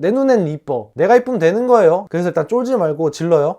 내 눈엔 이뻐. 내가 이쁘면 되는 거예요. 그래서 일단 쫄지 말고 질러요.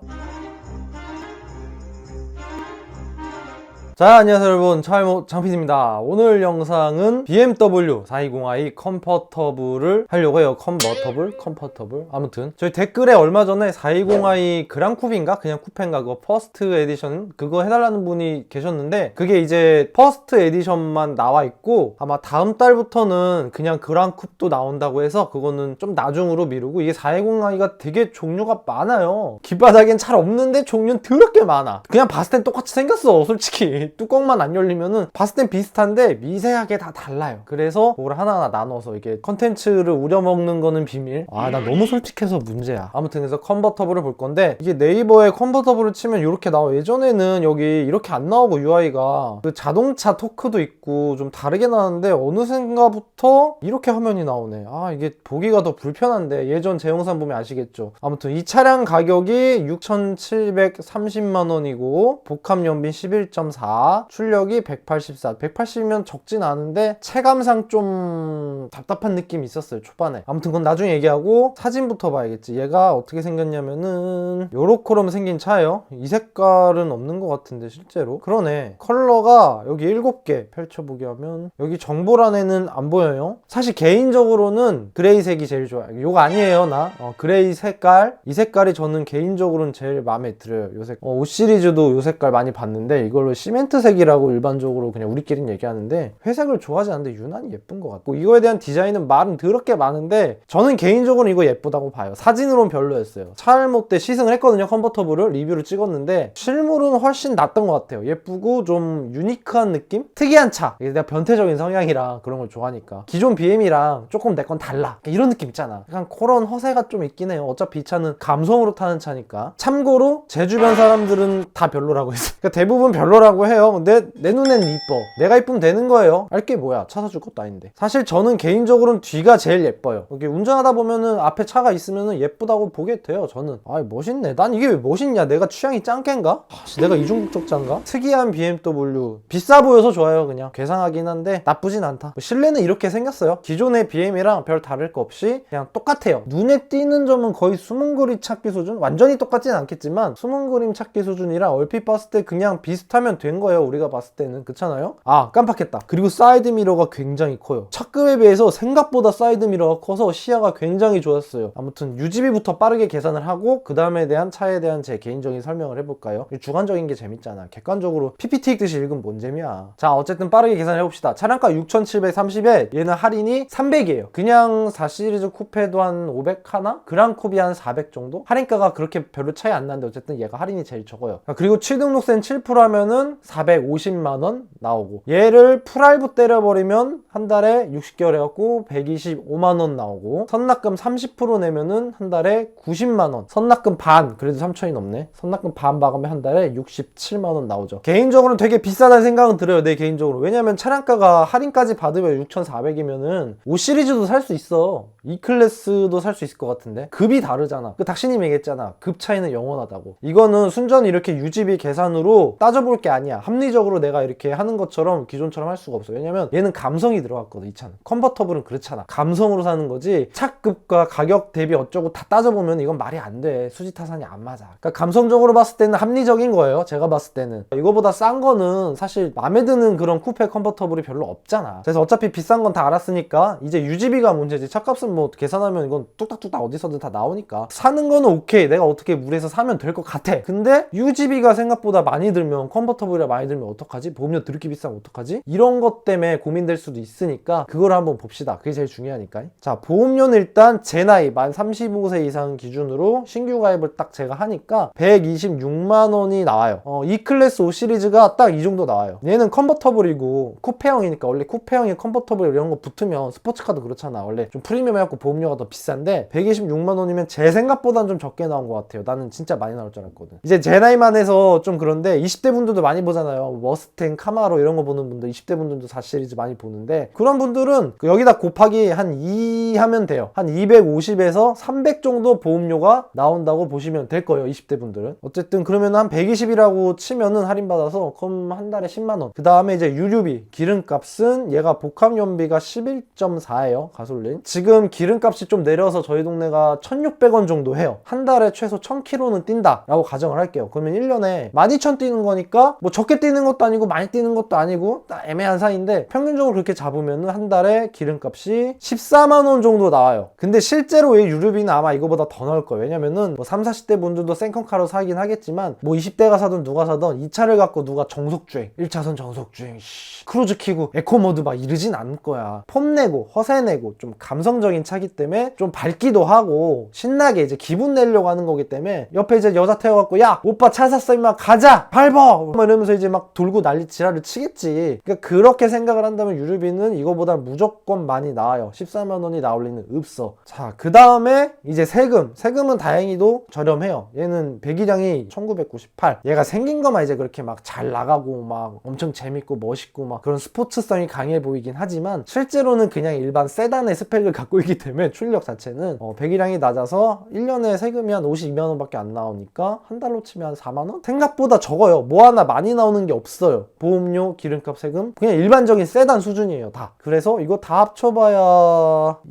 자, 안녕하세요 여러분, 차이모 장PD입니다. 오늘 영상은 BMW 420i 컴포터블을 하려고 해요. 컴포터블 아무튼 저희 댓글에 얼마 전에 420i 그랑쿠비인가? 그냥 쿠페인가? 그거 퍼스트 에디션 그거 해달라는 분이 계셨는데, 그게 이제 퍼스트 에디션만 나와 있고 아마 다음 달부터는 그냥 그랑쿱도 나온다고 해서 그거는 좀 나중으로 미루고, 이게 420i가 되게 종류가 많아요. 길바닥엔 잘 없는데 종류는 더럽게 많아. 그냥 봤을 땐 똑같이 생겼어, 솔직히. 뚜껑만 안 열리면은 봤을 땐 비슷한데 미세하게 다 달라요. 그래서 그걸 하나하나 나눠서 이게 컨텐츠를 우려먹는 거는 비밀. 나 너무 솔직해서 문제야. 아무튼 그래서 컨버터블을 볼 건데, 이게 네이버에 컨버터블을 치면 이렇게 나와. 예전에는 여기 이렇게 안 나오고 UI가 그 자동차 토크도 있고 좀 다르게 나왔는데 어느샌가부터 이렇게 화면이 나오네. 이게 보기가 더 불편한데, 예전 제 영상 보면 아시겠죠. 아무튼 이 차량 가격이 6,730만 원이고 복합 연비 11.4, 출력이 184. 180이면 적진 않은데 체감상 좀 답답한 느낌이 있었어요, 초반에. 아무튼 그건 나중에 얘기하고 사진부터 봐야겠지. 얘가 어떻게 생겼냐면은 요렇게럼 생긴 차예요. 이 색깔은 없는 것 같은데 실제로. 그러네. 컬러가 여기 7개 펼쳐보게 하면 여기 정보란에는 안 보여요. 사실 개인적으로는 그레이색이 제일 좋아요. 요거 아니에요, 나. 그레이 색깔. 이 색깔이 저는 개인적으로는 제일 마음에 들어요, 요 색깔. 5 시리즈도 요 색깔 많이 봤는데 이걸로 시멘트색이라고 일반적으로 그냥 우리끼리는 얘기하는데, 회색을 좋아하지 않는데 유난히 예쁜 것 같고, 이거에 대한 디자인은 말은 더럽게 많은데 저는 개인적으로 이거 예쁘다고 봐요. 사진으로는 별로였어요. 차알모 때 시승을 했거든요, 컨버터블을. 리뷰를 찍었는데 실물은 훨씬 낫던 것 같아요. 예쁘고 좀 유니크한 느낌? 특이한 차. 내가 변태적인 성향이랑 그런 걸 좋아하니까 기존 BM이랑 조금 내 건 달라, 이런 느낌 있잖아. 약간 그런 허세가 좀 있긴 해요. 어차피 이 차는 감성으로 타는 차니까. 참고로 제 주변 사람들은 다 별로라고 했어요. 그러니까 대부분 별로라고 해요. 근데 내 눈엔 이뻐. 내가 이쁘면 되는 거예요. 알게 뭐야, 차 사줄 것도 아닌데. 사실 저는 개인적으로는 뒤가 제일 예뻐요. 이렇게 운전하다 보면은 앞에 차가 있으면은 예쁘다고 보게 돼요, 저는. 멋있네. 난 이게 왜 멋있냐, 내가 취향이 짱캔가? 내가 이중국적자인가? 특이한 BMW. 비싸 보여서 좋아요. 그냥 괴상하긴 한데 나쁘진 않다. 실내는 이렇게 생겼어요. 기존의 BM이랑 별 다를 거 없이 그냥 똑같아요. 눈에 띄는 점은 거의 숨은 그림 찾기 수준? 완전히 똑같진 않겠지만 숨은 그림 찾기 수준이라 얼핏 봤을 때 그냥 비슷하면 된 거예요, 우리가 봤을 때는. 그렇잖아요? 깜빡했다. 그리고 사이드 미러가 굉장히 커요. 차급에 비해서 생각보다 사이드 미러가 커서 시야가 굉장히 좋았어요. 아무튼 UGB부터 빠르게 계산을 하고 그 다음에 대한 차에 대한 제 개인적인 설명을 해볼까요? 주관적인 게 재밌잖아. 객관적으로 PPT 읽듯이 읽으면 뭔 재미야. 자, 어쨌든 빠르게 계산을 해봅시다. 차량가 6,730에 얘는 할인이 300이에요. 그냥 4 시리즈 쿠페도 한 500 하나? 그랑쿱이 한 400 정도? 할인가가 그렇게 별로 차이 안 나는데 어쨌든 얘가 할인이 제일 적어요. 그리고 취등록세 7% 하면은 450만원 나오고, 얘를 풀할부 때려버리면 한 달에 60개월 해갖고 125만원 나오고, 선납금 30% 내면은 한 달에 90만원, 선납금 반, 그래도 3천이 넘네. 선납금 반 박으면 한 달에 67만원 나오죠. 개인적으로는 되게 비싸다는 생각은 들어요, 내 개인적으로. 왜냐면 차량가가 할인까지 받으면 6,400이면은 5 시리즈도 살 수 있어. E클래스도 살 수 있을 것 같은데 급이 다르잖아. 그 닥시님 얘기했잖아, 급 차이는 영원하다고. 이거는 순전히 이렇게 UGB 계산으로 따져볼 게 아니야. 합리적으로 내가 이렇게 하는 것처럼 기존처럼 할 수가 없어. 왜냐면 얘는 감성이 들어갔거든, 이 차는. 컨버터블은 그렇잖아, 감성으로 사는 거지. 차급과 가격 대비 어쩌고 다 따져보면 이건 말이 안 돼. 수지타산이 안 맞아. 그러니까 감성적으로 봤을 때는 합리적인 거예요, 제가 봤을 때는. 이거보다 싼 거는 사실 마음에 드는 그런 쿠페 컨버터블이 별로 없잖아. 그래서 어차피 비싼 건 다 알았으니까 이제 UGB가 문제지. 차값은 뭐 계산하면 이건 뚝딱뚝딱 어디서든 다 나오니까 사는 거는 오케이. 내가 어떻게 물에서 사면 될 것 같아. 근데 UGB가 생각보다 많이 들면, 컨버터블이라 많이 들면 어떡하지? 보험료 드럽게 비싸면 어떡하지? 이런 것 때문에 고민될 수도 있으니까 그걸 한번 봅시다. 그게 제일 중요하니까. 자, 보험료는 일단 제 나이 만 35세 이상 기준으로 신규 가입을 딱 제가 하니까 126만원이 나와요. E클래스 5 시리즈가 딱 이 정도 나와요. 얘는 컨버터블이고 쿠페형이니까, 원래 쿠페형이 컨버터블 이런 거 붙으면 스포츠카도 그렇잖아. 원래 좀 프리미엄 해갖고 보험료가 더 비싼데 126만원이면 제 생각보다는 좀 적게 나온 것 같아요. 나는 진짜 많이 나올 줄 알았거든. 이제 제 나이만 해서 좀 그런데 20대 분들도 많이 보잖아요. 그거잖아요. 머스탱, 카마로 이런 거 보는 분들, 20대 분들도 4 시리즈 많이 보는데, 그런 분들은 여기다 곱하기 한 2 하면 돼요. 한 250에서 300 정도 보험료가 나온다고 보시면 될 거예요, 20대 분들은. 어쨌든 그러면 한 120이라고 치면은 할인받아서 그럼 한 달에 10만원. 그 다음에 이제 유류비, 기름값은 얘가 복합연비가 11.4예요, 가솔린. 지금 기름값이 좀 내려서 저희 동네가 1,600원 정도 해요. 한 달에 최소 1,000km는 뛴다 라고 가정을 할게요. 그러면 1년에 12,000 뛰는 거니까 뭐 적게 뛰는 것도 아니고 많이 뛰는 것도 아니고 딱 애매한 사이인데, 평균적으로 그렇게 잡으면은 한 달에 기름값이 14만원 정도 나와요. 근데 실제로 이 유류비는 아마 이거보다 더 나올 거예요. 왜냐면은 뭐 30, 40대 분들도 생컨카로 사긴 하겠지만, 뭐 20대가 사든 누가 사든 이 차를 갖고 누가 정속주행, 1차선 정속주행, 크루즈 키고 에코모드 막 이러진 않을 거야. 폼 내고 허세 내고 좀 감성적인 차기 때문에 좀 밝기도 하고 신나게 이제 기분 내려고 하는 거기 때문에, 옆에 이제 여자 태워갖고 야 오빠 차 샀어 임마 가자 밟어 막 이러면서 이제 막 돌고 난리 지랄을 치겠지. 그러니까 그렇게 생각을 한다면 유류비는 이거보다 무조건 많이 나와요. 14만원이 나올 리는 없어. 자, 그 다음에 이제 세금은 다행히도 저렴해요. 얘는 배기량이 1998. 얘가 생긴 것만 이제 그렇게 막 잘 나가고 막 엄청 재밌고 멋있고 막 그런 스포츠성이 강해 보이긴 하지만, 실제로는 그냥 일반 세단의 스펙을 갖고 있기 때문에 출력 자체는 배기량이 낮아서 1년에 세금이 한 52만원 밖에 안 나오니까 한 달로 치면 한 4만원? 생각보다 적어요. 뭐 하나 많이 나오는 게 없어요. 보험료, 기름값, 세금 그냥 일반적인 세단 수준이에요 다. 그래서 이거 다 합쳐봐야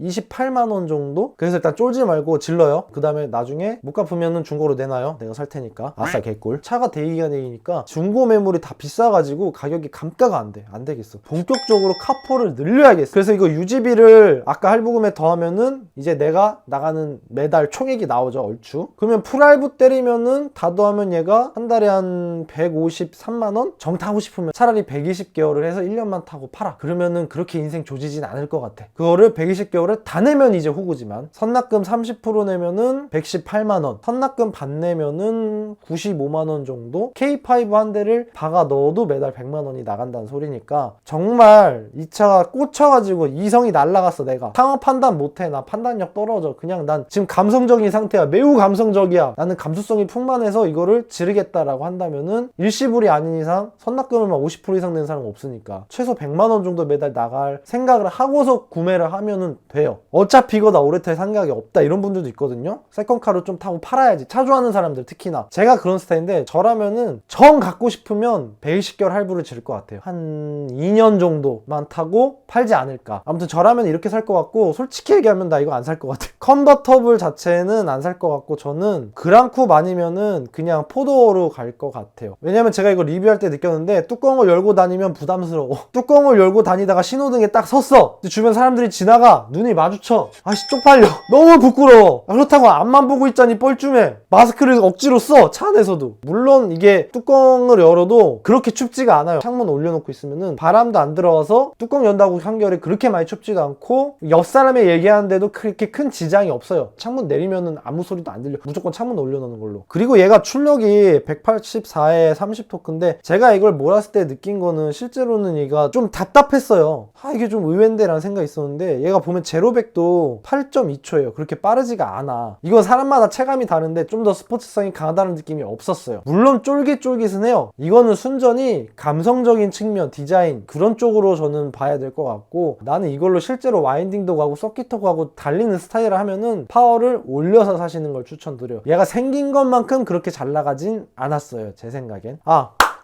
28만원 정도? 그래서 일단 쫄지 말고 질러요. 그 다음에 나중에 못 갚으면 중고로 내놔요. 내가 살 테니까. 아싸 개꿀. 차가 대기간이니까 중고 매물이 다 비싸가지고 가격이 감가가 안 돼. 안 되겠어. 본격적으로 카포를 늘려야겠어. 그래서 이거 유지비를 아까 할부금에 더하면은 이제 내가 나가는 매달 총액이 나오죠, 얼추. 그러면 풀할부 때리면은 다 더하면 얘가 한 달에 한 153만원? 정 타고 싶으면 차라리 120개월을 해서 1년만 타고 팔아. 그러면은 그렇게 인생 조지진 않을 것 같아. 그거를 120개월을 다 내면 이제 호구지만, 선납금 30% 내면은 118만원, 선납금 반 내면은 95만원 정도? K5 한 대를 박아 넣어도 매달 100만원이 나간다는 소리니까, 정말 이 차가 꽂혀가지고 이성이 날라갔어. 내가 상황 판단 못해. 나 판단력 떨어져. 그냥 난 지금 감성적인 상태야. 매우 감성적이야. 나는 감수성이 풍만해서 이거를 지르겠다라고 한다면은 일시불이 아닌 이상 선납금을 막 50% 이상 낸 사람은 없으니까 최소 100만원 정도 매달 나갈 생각을 하고서 구매를 하면은 돼요. 어차피 이거 나 오래 탈 생각이 없다 이런 분들도 있거든요. 세컨카로 좀 타고 팔아야지. 차 좋아하는 사람들 특히나. 제가 그런 스타일인데, 저라면은 정 갖고 싶으면 120개월 할부를 지를 것 같아요. 한 2년 정도만 타고 팔지 않을까. 아무튼 저라면 이렇게 살 것 같고, 솔직히 얘기하면 나 이거 안 살 것 같아요. 컨버터블 자체는 안 살 것 같고, 저는 그랑쿱 아니면은 그냥 포도어로 갈 것 같아요. 왜냐면 제가 이거 리뷰할 때 느꼈는데, 뚜껑을 열고 다니면 부담스러워. 뚜껑을 열고 다니다가 신호등에 딱 섰어. 주변 사람들이 지나가. 눈이 마주쳐. 아씨 쪽팔려. 너무 부끄러워. 그렇다고 앞만 보고 있자니 뻘쭘해. 마스크를 억지로 써. 차 안에서도. 물론 이게 뚜껑을 열어도 그렇게 춥지가 않아요. 창문 올려놓고 있으면은 바람도 안 들어와서 뚜껑 연다고 한결에 그렇게 많이 춥지도 않고, 옆 사람이 얘기하는데도 그렇게 큰 지장이 없어요. 창문 내리면은 아무 소리도 안 들려. 무조건 창문 올려놓는 걸로. 그리고 얘가 출력이 184에 30토크인데, 제가 이걸 몰았을 때 느낀 거는 실제로는 얘가 좀 답답했어요. 이게 좀 의외인데 라는 생각이 있었는데, 얘가 보면 제로백도 8.2초예요. 그렇게 빠르지가 않아. 이건 사람마다 체감이 다른데 좀 더 스포츠성이 강하다는 느낌이 없었어요. 물론 쫄깃쫄깃은 해요. 이거는 순전히 감성적인 측면, 디자인 그런 쪽으로 저는 봐야 될 것 같고, 나는 이걸로 실제로 와인딩도 가고 서킷도 가고 달리는 스타일을 하면은 파워를 올려서 사시는 걸 추천드려요. 얘가 생긴 것만큼 그렇게 잘 나가진 않았어요, 제 생각엔.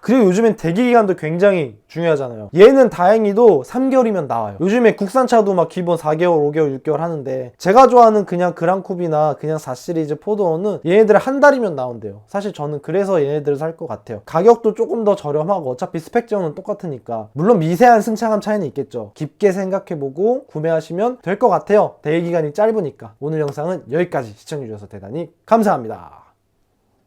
그리고 요즘엔 대기기간도 굉장히 중요하잖아요. 얘는 다행히도 3개월이면 나와요. 요즘에 국산차도 막 기본 4개월, 5개월, 6개월 하는데, 제가 좋아하는 그냥 그랑쿱이나 그냥 4 시리즈 포도어는 얘네들 한 달이면 나온대요. 사실 저는 그래서 얘네들을 살 것 같아요. 가격도 조금 더 저렴하고 어차피 스펙 제어는 똑같으니까. 물론 미세한 승차감 차이는 있겠죠. 깊게 생각해보고 구매하시면 될 것 같아요. 대기기간이 짧으니까. 오늘 영상은 여기까지 시청해주셔서 대단히 감사합니다.